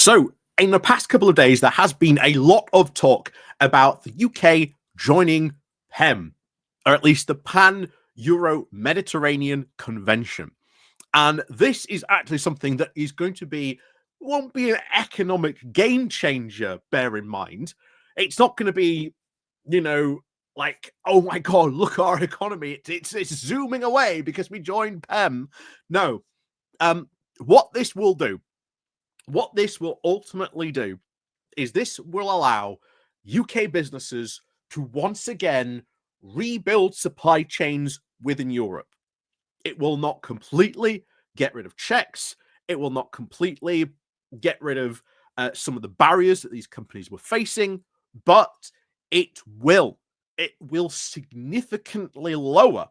So, in the past couple of days, there has been a lot of talk about the UK joining PEM, or at least the Pan Euro Mediterranean Convention. And this is actually something that is going to be, won't be an economic game changer, bear in mind. It's not going to be, like, oh my God, look at our economy. It's zooming away because we joined PEM. No. What this will do, what this will ultimately do is this will allow UK businesses to once again rebuild supply chains within Europe. It will not completely get rid of checks. It will not completely get rid of some of the barriers that these companies were facing, but it will. It will significantly lower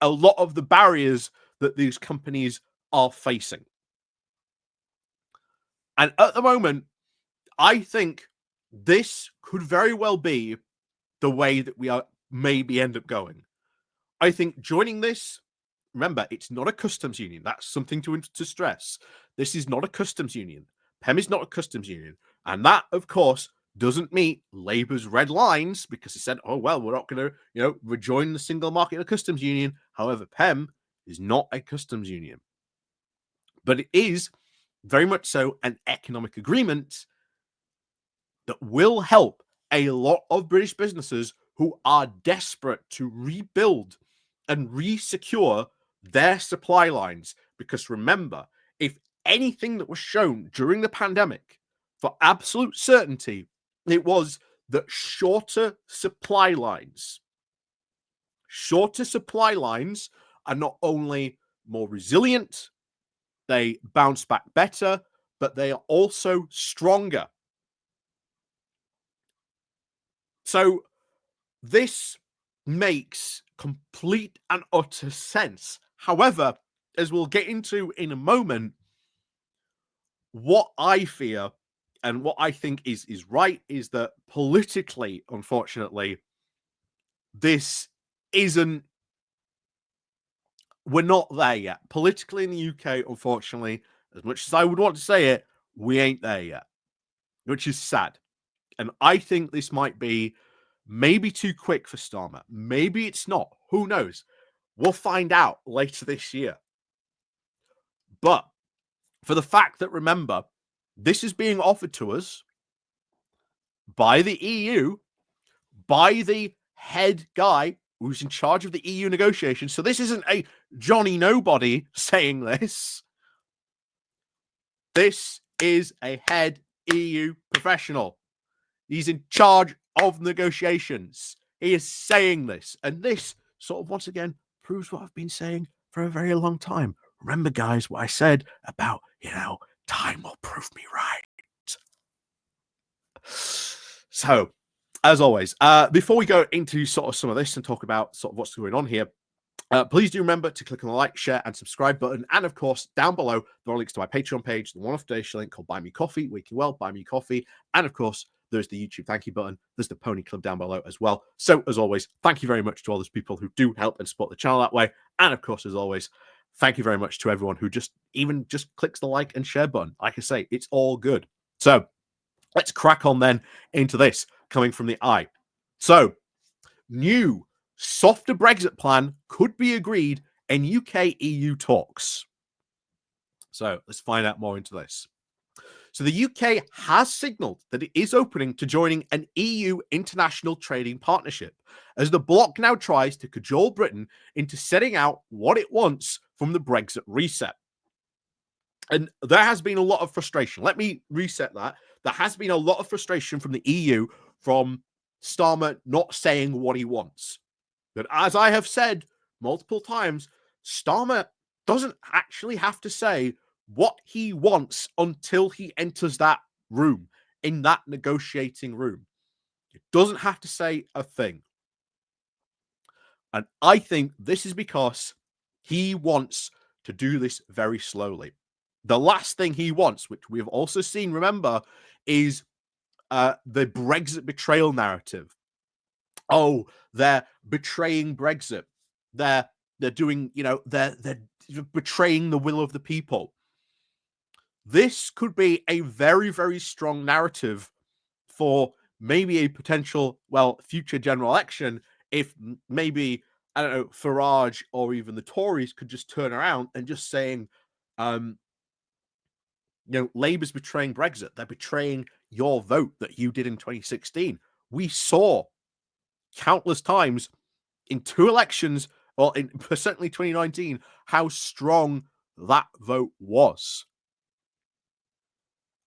a lot of the barriers that these companies are facing. And at the moment, I think this could very well be the way that we are maybe end up going. I think joining this, remember, it's not a customs union. That's something to stress. This is not a customs union. PEM is not a customs union. And that, of course, doesn't meet Labour's red lines because they said, oh, well, we're not going to, rejoin the single market in a customs union. However, PEM is not a customs union. But it is very much so an economic agreement that will help a lot of British businesses who are desperate to rebuild and re-secure their supply lines. Because remember, if anything that was shown during the pandemic, for absolute certainty, it was that shorter supply lines are not only more resilient, they bounce back better, but they are also stronger. So this makes complete and utter sense. However, as we'll get into in a moment, what I fear and what I think is right is that politically, unfortunately, this isn't, we're not there yet. Politically in the UK, unfortunately, as much as I would want to say it, we ain't there yet, which is sad. And I think this might be maybe too quick for Starmer. Maybe it's not. Who knows? We'll find out later this year. But for the fact that, remember, this is being offered to us by the EU, by the head guy who's in charge of the EU negotiations. So this isn't a Johnny Nobody saying this. This is a head EU professional. He's in charge of negotiations. He is saying this. And this sort of, once again, proves what I've been saying for a very long time. Remember, guys, what I said about, time will prove me right. So, as always, before we go into sort of some of this and talk about sort of what's going on here, please do remember to click on the like, share, and subscribe button. And of course, down below, there are links to my Patreon page, the one-off donation link called Buy Me Coffee, Wake You Well, Buy Me Coffee. And of course, there's the YouTube thank you button. There's the Pony Club down below as well. So, as always, thank you very much to all those people who do help and support the channel that way. And of course, as always, thank you very much to everyone who just clicks the like and share button. Like I say, it's all good. So, let's crack on then into this coming from the eye. So, new softer Brexit plan could be agreed in UK-EU talks. So let's find out more into this. So the UK has signalled that it is opening to joining an EU international trading partnership as the bloc now tries to cajole Britain into setting out what it wants from the Brexit reset. And there has been a lot of frustration. Let me reset that. There has been a lot of frustration from the EU from Starmer not saying what he wants. But as I have said multiple times, Starmer doesn't actually have to say what he wants until he enters that room, in that negotiating room. He doesn't have to say a thing. And I think this is because he wants to do this very slowly. The last thing he wants, which we have also seen, remember, is the Brexit betrayal narrative. Oh, they're betraying Brexit. They're doing, they're betraying the will of the people. this could be a very, very strong narrative for maybe a potential, well, future general election if maybe, I don't know, Farage or even the Tories could just turn around and just saying, um, Labour's betraying Brexit. They're betraying your vote that you did in 2016. We saw countless times in two elections, or in certainly 2019, how strong that vote was.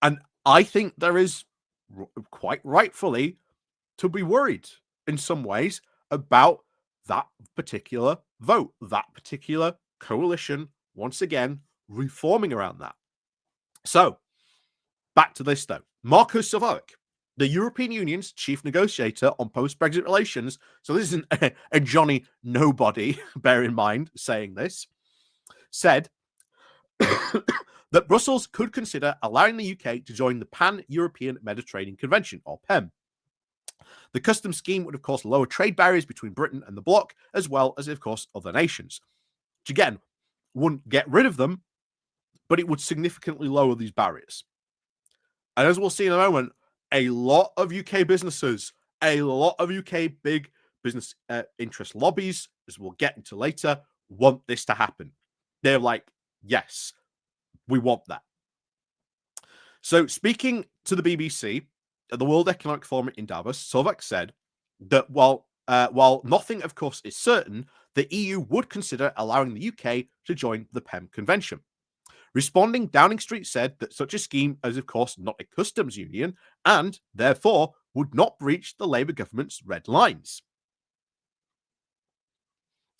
And I think there is quite rightfully to be worried in some ways about that particular vote, that particular coalition, once again, reforming around that. So, back to this though. Marco Savaric, the European Union's chief negotiator on post-Brexit relations, so this isn't a Johnny Nobody, bear in mind, saying this, said that Brussels could consider allowing the UK to join the Pan-European Mediterranean Convention, or PEM. The customs scheme would, of course, lower trade barriers between Britain and the bloc, as well as, of course, other nations. Which, again, wouldn't get rid of them, but it would significantly lower these barriers. And as we'll see in a moment, a lot of UK businesses, a lot of UK big business interest lobbies, as we'll get into later, want this to happen. They're like, yes, we want that. So, speaking to the BBC at the World Economic Forum in Davos, Sovak said that while nothing, of course, is certain, the EU would consider allowing the UK to join the PEM convention. Responding, Downing Street said that such a scheme is, of course, not a customs union and, therefore, would not breach the Labour government's red lines.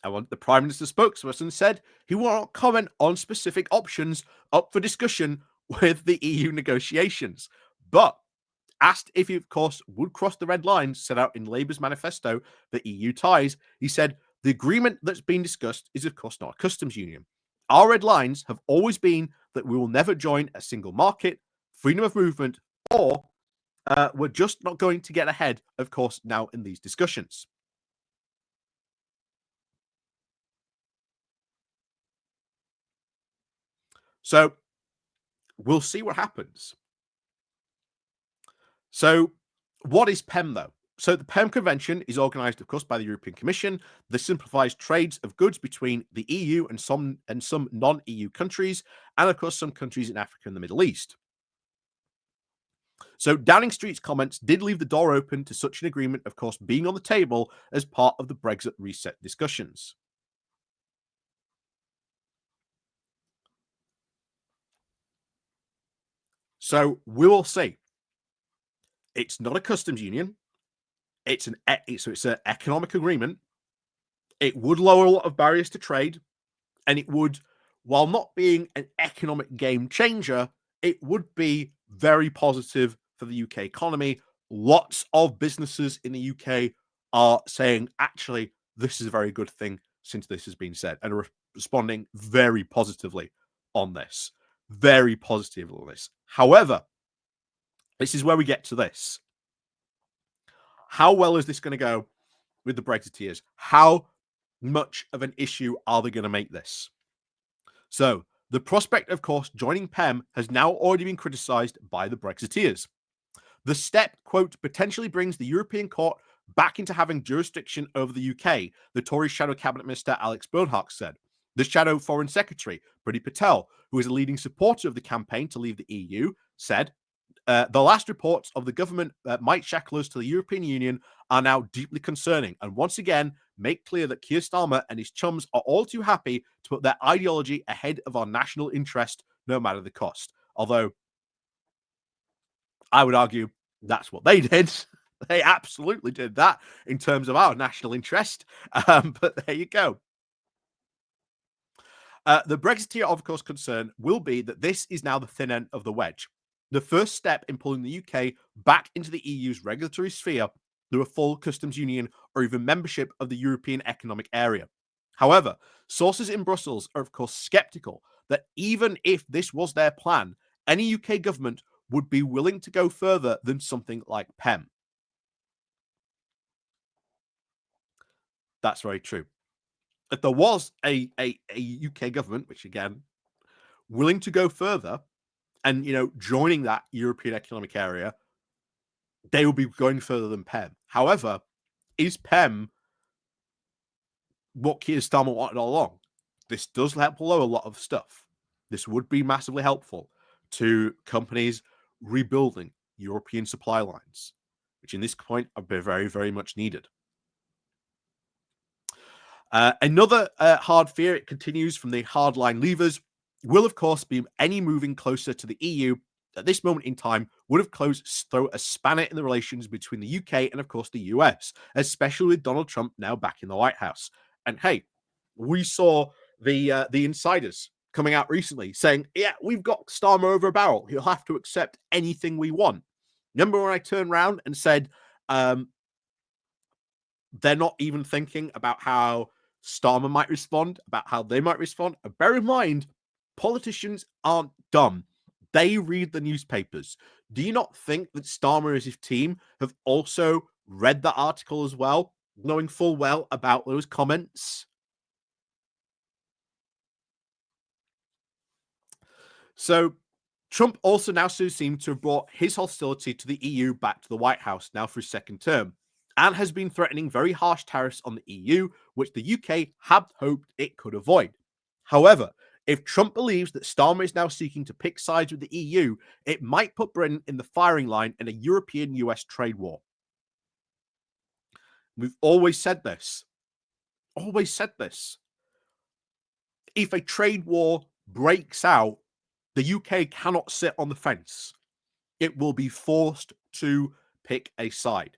And the Prime Minister's spokesperson said he will not comment on specific options up for discussion with the EU negotiations, but asked if he, of course, would cross the red lines set out in Labour's manifesto that EU ties, he said, the agreement that's been discussed is, of course, not a customs union. Our red lines have always been that we will never join a single market, freedom of movement, or we're just not going to get ahead, of course, now in these discussions. So we'll see what happens. So what is PEM, though? So the PEM Convention is organised, of course, by the European Commission. This simplifies trades of goods between the EU and some non-EU countries, and of course some countries in Africa and the Middle East. So Downing Street's comments did leave the door open to such an agreement, of course, being on the table as part of the Brexit reset discussions. So we will see. It's not a customs union. It's an economic agreement. It would lower a lot of barriers to trade, and it would, while not being an economic game changer, it would be very positive for the UK economy. Lots of businesses in the UK are saying, actually, this is a very good thing since this has been said, and are responding very positively on this. Very positive on this. However, this is where we get to this. How well is this going to go with the Brexiteers? How much of an issue are they going to make this? So, the prospect, of course, joining PEM has now already been criticised by the Brexiteers. The step, quote, potentially brings the European Court back into having jurisdiction over the UK, the Tory Shadow Cabinet Minister Alex Bernhardt said. The Shadow Foreign Secretary, Priti Patel, who is a leading supporter of the campaign to leave the EU, said, the last reports of the government might shackle us to the European Union are now deeply concerning, and once again make clear that Keir Starmer and his chums are all too happy to put their ideology ahead of our national interest, no matter the cost. Although, I would argue that's what they did. They absolutely did that in terms of our national interest. But there you go. The Brexiteer, of course, concern will be that this is now the thin end of the wedge. The first step in pulling the UK back into the EU's regulatory sphere through a full customs union or even membership of the European Economic Area. However, sources in Brussels are, of course, skeptical that even if this was their plan, any UK government would be willing to go further than something like PEM. That's very true. If there was a UK government, which again, willing to go further, and joining that European Economic Area, they will be going further than PEM. However, is PEM what Keir Starmer wanted all along? This does help lower a lot of stuff. This would be massively helpful to companies rebuilding European supply lines, which in this point are very, very much needed. Another hard fear, it continues from the hardline levers, will of course be any moving closer to the EU at this moment in time would have throw a spanner in the relations between the UK and of course the US, especially with Donald Trump now back in the White House. And hey, we saw the insiders coming out recently saying, yeah, we've got Starmer over a barrel. He'll have to accept anything we want. Remember when I turned around and said they're not even thinking about how Starmer might respond, about how they might respond? And bear in mind, politicians aren't dumb. They read the newspapers. Do you not think that Starmer and his team have also read the article as well, knowing full well about those comments? So Trump also now seems to have brought his hostility to the EU back to the White House now for his second term, and has been threatening very harsh tariffs on the EU, which the UK had hoped it could avoid. However, if Trump believes that Starmer is now seeking to pick sides with the EU, it might put Britain in the firing line in a European-US trade war. We've always said this. Always said this. If a trade war breaks out, the UK cannot sit on the fence. It will be forced to pick a side.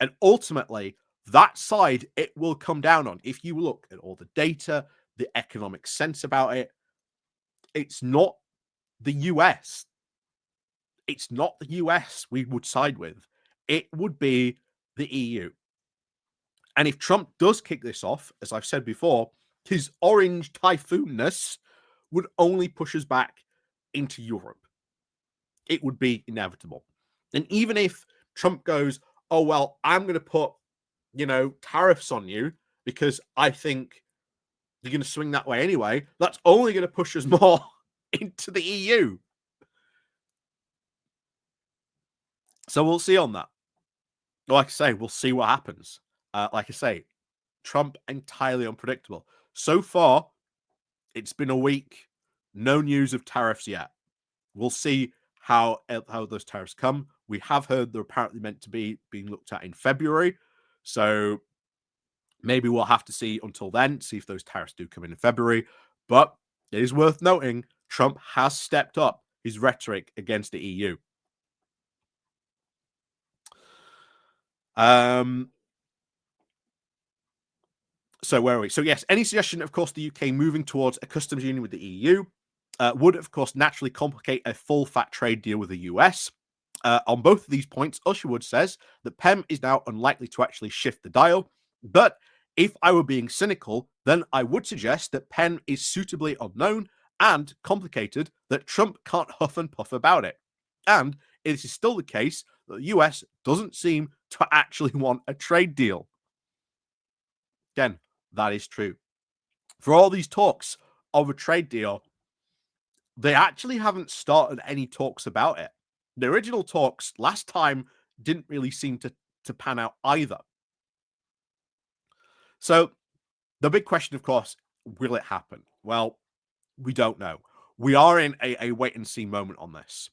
And ultimately, that side it will come down on. If you look at all the data, the economic sense about it, it's not the US. It's not the US we would side with. It would be the EU. And if Trump does kick this off, as I've said before, his orange typhoonness would only push us back into Europe. It would be inevitable. And even if Trump goes, oh, well, I'm going to put, tariffs on you because I think you're going to swing that way anyway, that's only going to push us more into the EU. So we'll see on that. Like I say, we'll see what happens. Like I say, Trump entirely unpredictable. So far, it's been a week. No news of tariffs yet. We'll see how those tariffs come. We have heard they're apparently meant to be being looked at in February. So maybe we'll have to see until then, see if those tariffs do come in February. But it is worth noting, Trump has stepped up his rhetoric against the EU. So where are we? So yes, any suggestion, of course, the UK moving towards a customs union with the EU would, of course, naturally complicate a full fat trade deal with the US. On both of these points, Usherwood says that PEM is now unlikely to actually shift the dial. But if I were being cynical, then I would suggest that PEM is suitably unknown and complicated that Trump can't huff and puff about it. And it is still the case that the US doesn't seem to actually want a trade deal. Again, that is true. For all these talks of a trade deal, they actually haven't started any talks about it. The original talks last time didn't really seem to pan out either. So the big question, of course, will it happen? Well, we don't know. We are in a wait and see moment on this.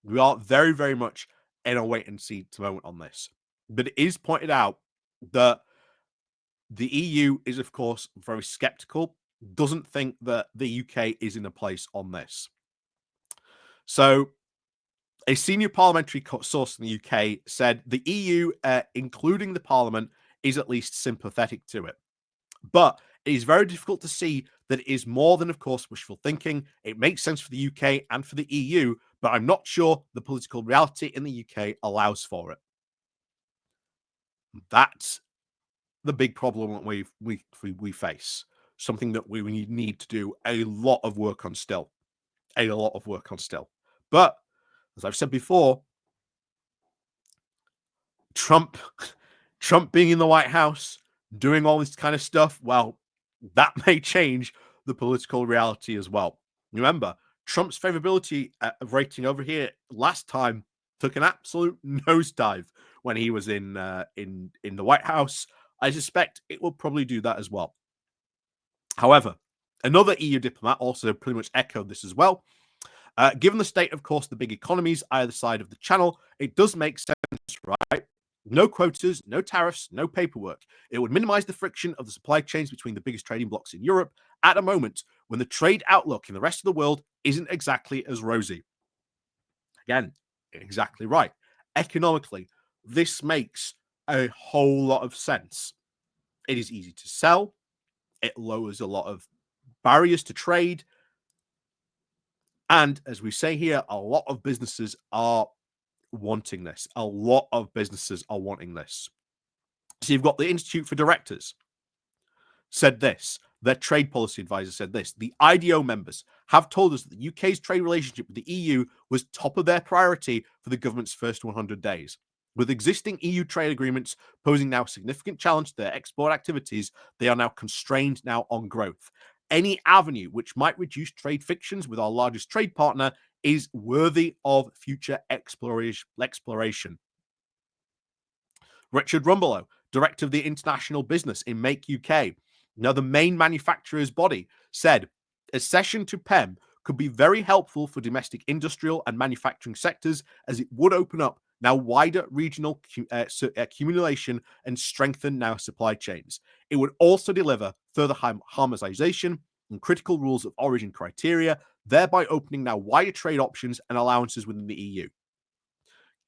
We are very, very much in a wait and see moment on this. But it is pointed out that the EU is, of course, very skeptical, doesn't think that the UK is in a place on this. So a senior parliamentary source in the UK said the EU, including the Parliament, is at least sympathetic to it. But it is very difficult to see that it is more than, of course, wishful thinking. It makes sense for the UK and for the EU, but I'm not sure the political reality in the UK allows for it. That's the big problem that we face. Something that we need to do a lot of work on still. A lot of work on still. But as I've said before, Trump being in the White House, doing all this kind of stuff, well, that may change the political reality as well. Remember, Trump's favorability rating over here last time took an absolute nosedive when he was in the White House. I suspect it will probably do that as well. However, another EU diplomat also pretty much echoed this as well. Given the state, of course, the big economies either side of the channel, it does make sense, right? No quotas, no tariffs, no paperwork. It would minimize the friction of the supply chains between the biggest trading blocs in Europe at a moment when the trade outlook in the rest of the world isn't exactly as rosy. Again, exactly right. Economically, this makes a whole lot of sense. It is easy to sell. It lowers a lot of barriers to trade. And as we say here, a lot of businesses are wanting this. A lot of businesses are wanting this. So you've got the Institute for Directors said this. Their trade policy advisor said this. The IDO members have told us that the UK's trade relationship with the EU was top of their priority for the government's first 100 days. With existing EU trade agreements posing now a significant challenge to their export activities, they are now constrained now on growth. Any avenue which might reduce trade frictions with our largest trade partner is worthy of future exploration. Richard Rumbelow, director of the international business in Make UK, now the main manufacturer's body, said accession to PEM could be very helpful for domestic industrial and manufacturing sectors as it would open up now wider regional accumulation and strengthen now supply chains. It would also deliver further harmonization and critical rules of origin criteria, thereby opening now wider trade options and allowances within the EU.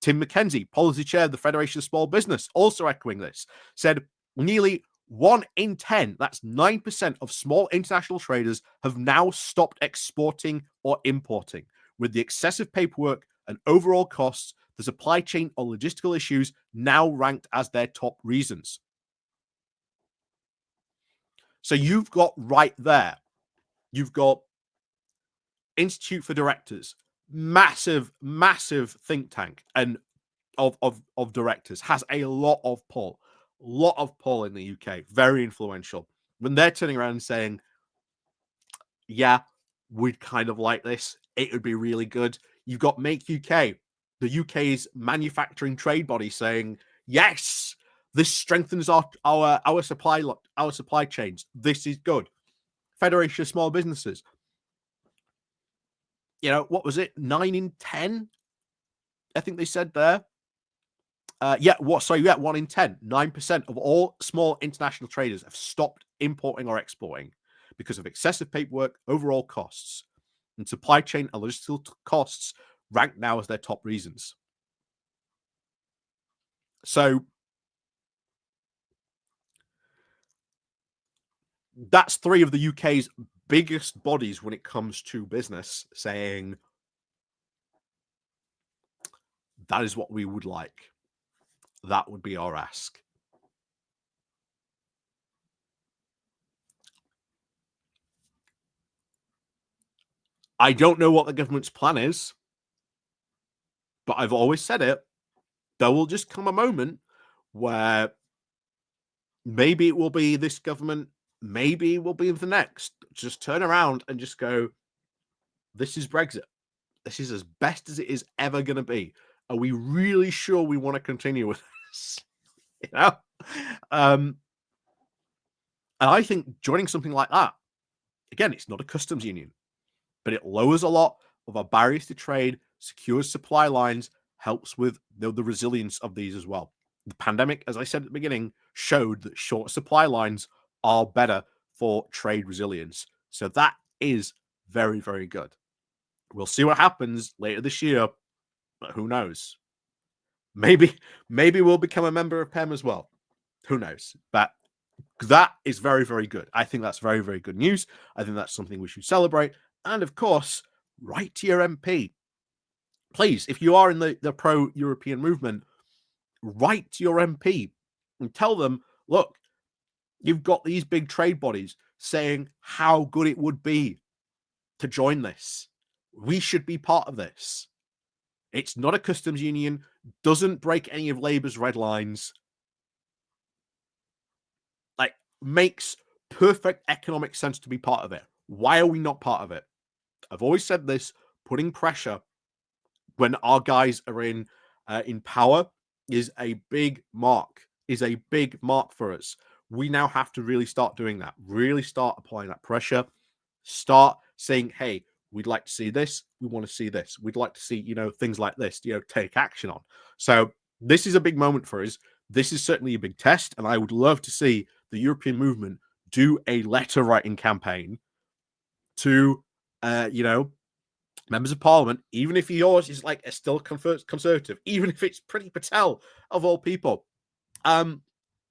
Tim McKenzie, policy chair of the Federation of Small Business, also echoing this, said nearly 1 in 10, that's 9% of small international traders, have now stopped exporting or importing. With the excessive paperwork and overall costs, the supply chain or logistical issues now ranked as their top reasons. So you've got right there, you've got Institute for Directors, massive think tank and of directors, has a lot of pull in the UK, very influential. When they're turning around and saying, yeah, we'd kind of like this, it would be really good. You've got Make UK, the UK's manufacturing trade body, saying, yes, this strengthens our supply chains. This is good. Federation of Small Businesses. You know, what was it? 9 in 10? I think they said there. 1 in 10. 9% of all small international traders have stopped importing or exporting because of excessive paperwork, overall costs, and supply chain and logistical costs ranked now as their top reasons. So that's 3 of the UK's biggest bodies when it comes to business saying that is what we would like. That would be our ask. I don't know what the government's plan is, but I've always said it. There will just come a moment where maybe it will be this government, maybe it will be the next. Just turn around and just go, this is Brexit. This is as best as it is ever going to be. Are we really sure we want to continue with this? You know? And I think joining something like that, again, it's not a customs union, but it lowers a lot of our barriers to trade, secures supply lines, helps with the resilience of these as well. The pandemic, as I said at the beginning, showed that short supply lines are better for trade resilience. So that is very, very good. We'll see what happens later this year, but who knows? Maybe we'll become a member of PEM as well. Who knows? But that is very, very good. I think that's very, very good news. I think that's something we should celebrate. And of course, write to your MP. Please, if you are in the pro-European movement, write to your MP and tell them, look, you've got these big trade bodies saying how good it would be to join this. We should be part of this. It's not a customs union, doesn't break any of Labour's red lines. Like, makes perfect economic sense to be part of it. Why are we not part of it? I've always said this, putting pressure when our guys are in power is a big mark, for us. We now have to really start doing that, really start applying that pressure, start saying, hey, we'd like to see this, we want to see this, we'd like to see, things like this, take action on. So this is a big moment for us. This is certainly a big test, and I would love to see the European movement do a letter writing campaign to members of parliament, even if yours is like a still conservative, even if it's Priti Patel of all people.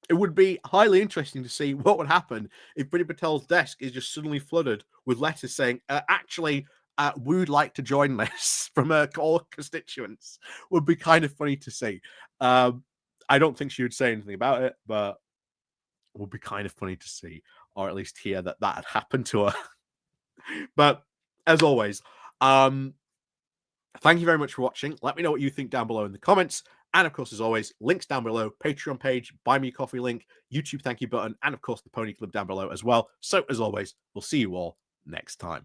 It would be highly interesting to see what would happen if Priti Patel's desk is just suddenly flooded with letters saying, actually, we would like to join this from all constituents. Would be kind of funny to see. I don't think she would say anything about it, but it would be kind of funny to see, or at least hear that had happened to her. But as always, thank you very much for watching. Let me know what you think down below in the comments. And of course, as always, links down below, Patreon page, buy me a coffee link, YouTube thank you button, and of course, the Pony Club down below as well. So as always, we'll see you all next time.